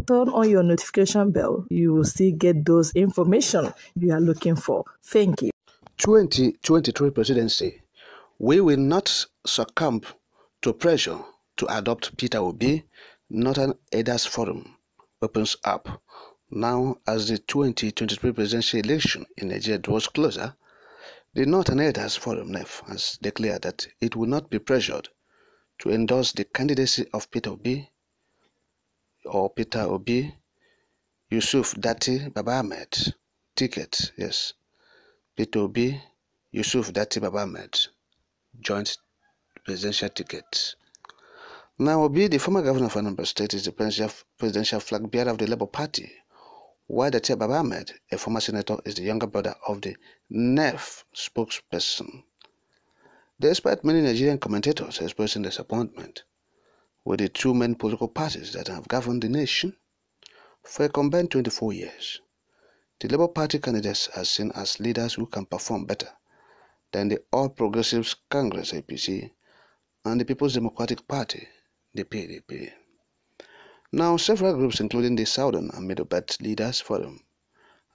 turn on your notification bell. You will still get those information you are looking for. Thank you. 2023 presidency. We will not succumb to pressure to adopt Peter Obi. Northern Elders Forum opens up. Now, as the 2023 presidential election in Nigeria draws closer, the Northern Elders Forum (NEF) has declared that it will not be pressured to endorse the candidacy of Peter Obi Yusuf Datti Baba Ahmed ticket. Yes, Peter Obi Yusuf Datti Baba Ahmed joint presidential ticket. Now, Obi, the former governor of Anambra State, is the presidential flag bearer of the Labour Party, while Datti Baba Ahmed, a former senator, is the younger brother of the NEF spokesperson. Despite many Nigerian commentators expressing disappointment with the two main political parties that have governed the nation for a combined 24 years, the Labour Party candidates are seen as leaders who can perform better than the All Progressives Congress (APC) and the People's Democratic Party (the PDP). Now, several groups, including the Southern and Middle Belt Leaders Forum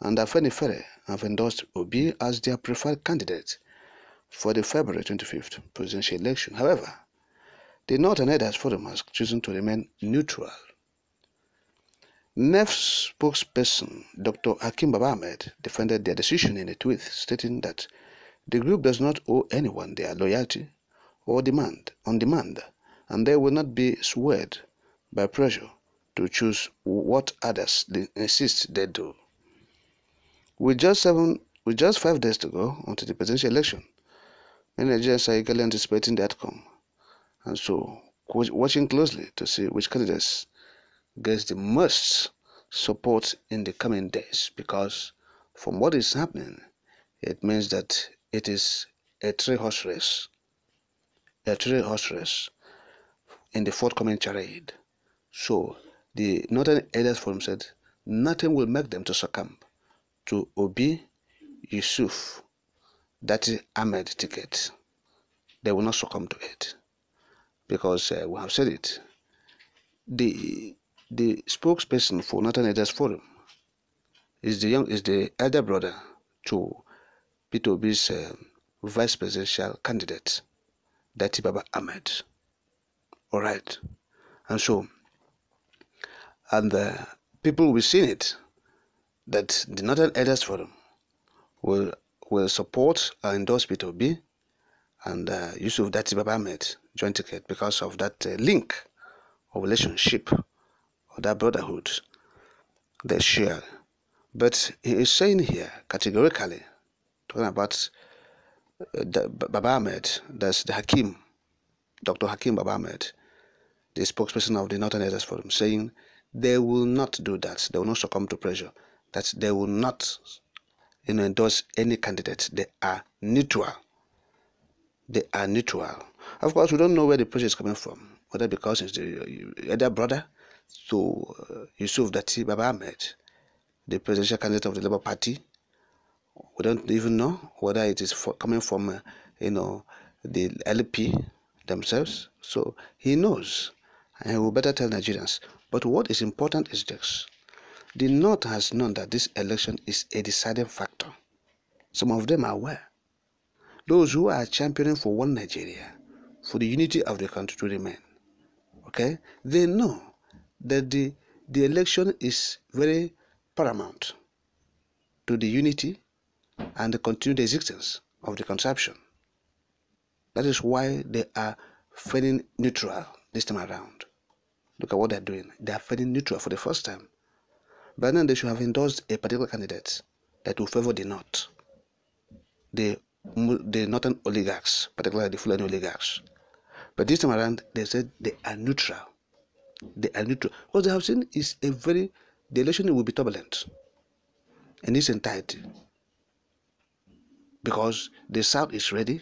and Afenifere, have endorsed Obi as their preferred candidate for the February 25th presidential election. However, the Northern Elders Forum has chosen to remain neutral. NEF spokesperson Dr. Hakeem Baba Ahmed defended their decision in a tweet, stating that the group does not owe anyone their loyalty or on demand, and they will not be swayed by pressure to choose what others insist they do. With just 5 days to go until the presidential election, many Nigerians are eagerly anticipating the outcome, and so watching closely to see which candidates gets the most support in the coming days, because from what is happening, it means that it is a three-horse race in the forthcoming charade. So the Northern Elders Forum said nothing will make them to succumb to Obi Yusuf Datti Ahmed ticket. They will not succumb to it, because we have said it. The spokesperson for Northern Elders Forum is the elder brother to Peter Obi's vice presidential candidate, Datti Baba Ahmed. All right, and so, people will see it that the Northern Elders Forum will support or endorse Peter Obi and Yusuf Datti Baba Ahmed joint ticket because of that link or relationship or that brotherhood they share. But he is saying here categorically, talking about Baba Ahmed, that's the Dr. Hakeem Baba Ahmed, the spokesperson of the Northern Elders Forum, saying they will not do that. They will not succumb to pressure. That they will not endorse any candidate. They are neutral. They are neutral. Of course, we don't know where the pressure is coming from, whether because it's the elder brother to Yusuf Datti Baba Ahmed, the presidential candidate of the Labour Party. We don't even know whether it is coming from the LP themselves. So he knows, and he will better tell Nigerians. But what is important is this: the North has known that this election is a deciding factor. Some of them are aware. Those who are championing for one Nigeria, for the unity of the country to remain, okay, they know that the election is very paramount to the unity and the continued existence of the conception. That is why they are feeling neutral this time around. Look at what they're doing. They are feeling neutral for the first time. By now, they should have endorsed a particular candidate that will favor the North, the Northern oligarchs, particularly the Fulani oligarchs. But this time around, they said they are neutral. They are neutral. What they have seen is the election will be turbulent in its entirety, because the South is ready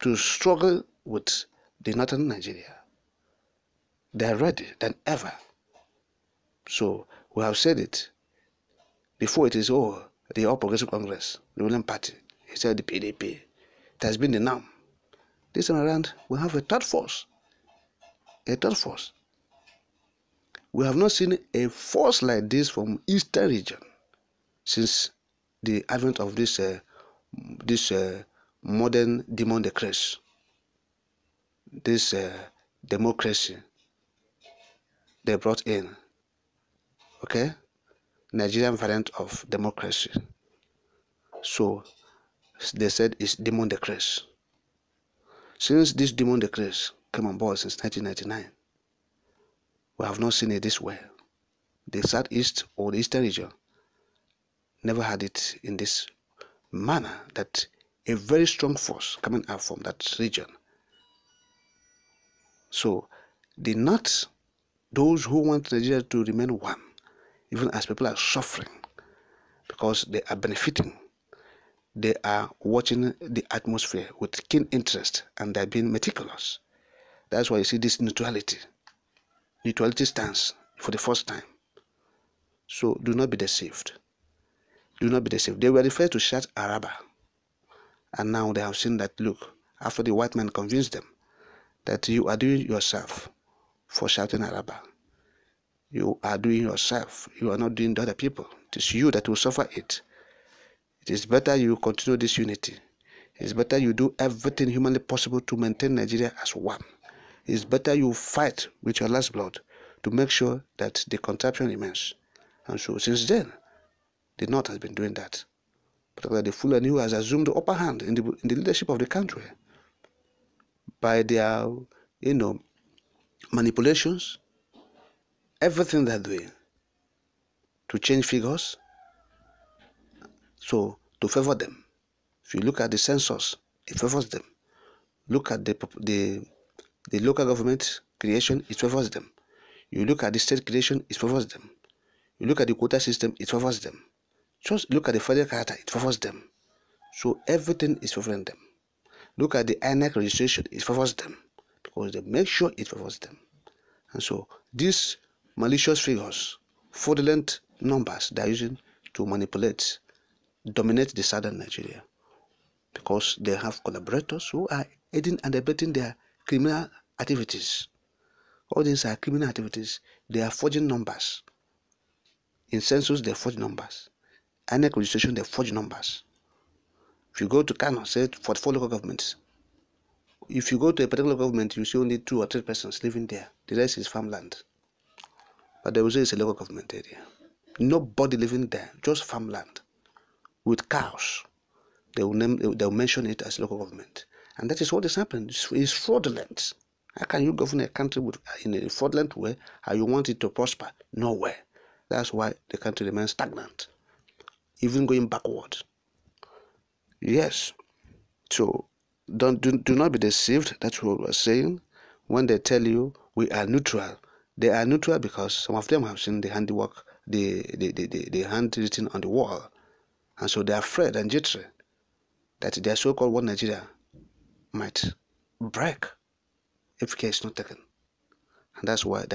to struggle with the Northern Nigeria. They are ready than ever. So we have said it before. It is the All Progressive Congress, the ruling party. He said the PDP. It has been the norm. This time around, we have a third force. A third force. We have not seen a force like this from Eastern region since the advent of this modern democracy, this democracy they brought in. Okay, Nigerian variant of democracy. So they said it's democracy. Since this democracy came on board since 1999, we have not seen it this way. The Southeast or the Eastern region never had it in this manner, that a very strong force coming out from that region. So the North, those who want Nigeria to remain one, even as people are suffering because they are benefiting, they are watching the atmosphere with keen interest and they're being meticulous. That's why you see this neutrality stance for the first time. So do not be deceived. Do not be deceived. They were referred to shout Araba. And now they have seen that, look, after the white man convinced them that you are doing yourself for shouting Araba. You are doing yourself. You are not doing the other people. It is you that will suffer it. It is better you continue this unity. It is better you do everything humanly possible to maintain Nigeria as one. It is better you fight with your last blood to make sure that the contraption remains. And so since then, the North has been doing that. Particularly the Fulani, who has assumed the upper hand in the leadership of the country by their, manipulations, everything they're doing to change figures, so to favor them. If you look at the census, it favors them. Look at the local government creation, it favors them. You look at the state creation, it favors them. You look at the quota system, it favors them. Just look at the federal charter, it favors them. So everything is favoring them. Look at the INEC registration, it favors them because they make sure it favors them. And so these malicious figures, fraudulent numbers they are using to manipulate, dominate the southern Nigeria because they have collaborators who are aiding and abetting their criminal activities. All these are criminal activities. They are forging numbers. In census, they forge numbers. INEC registration, they forge numbers. If you go to Kano, say 44 local governments. If you go to a particular government, you see only 2 or 3 persons living there. The rest is farmland. But they will say it's a local government area. Nobody living there, just farmland with cows. They will mention it as local government. And that is what is happening. It's fraudulent. How can you govern a country in a fraudulent way? How you want it to prosper? Nowhere. That's why the country remains stagnant, even going backward. Yes. So do not be deceived. That's what we're saying. When they tell you we are neutral, they are neutral because some of them have seen the handiwork, the handwritten on the wall, and so they are afraid and jittery that their so-called one Nigeria might break if care is not taken, and that's why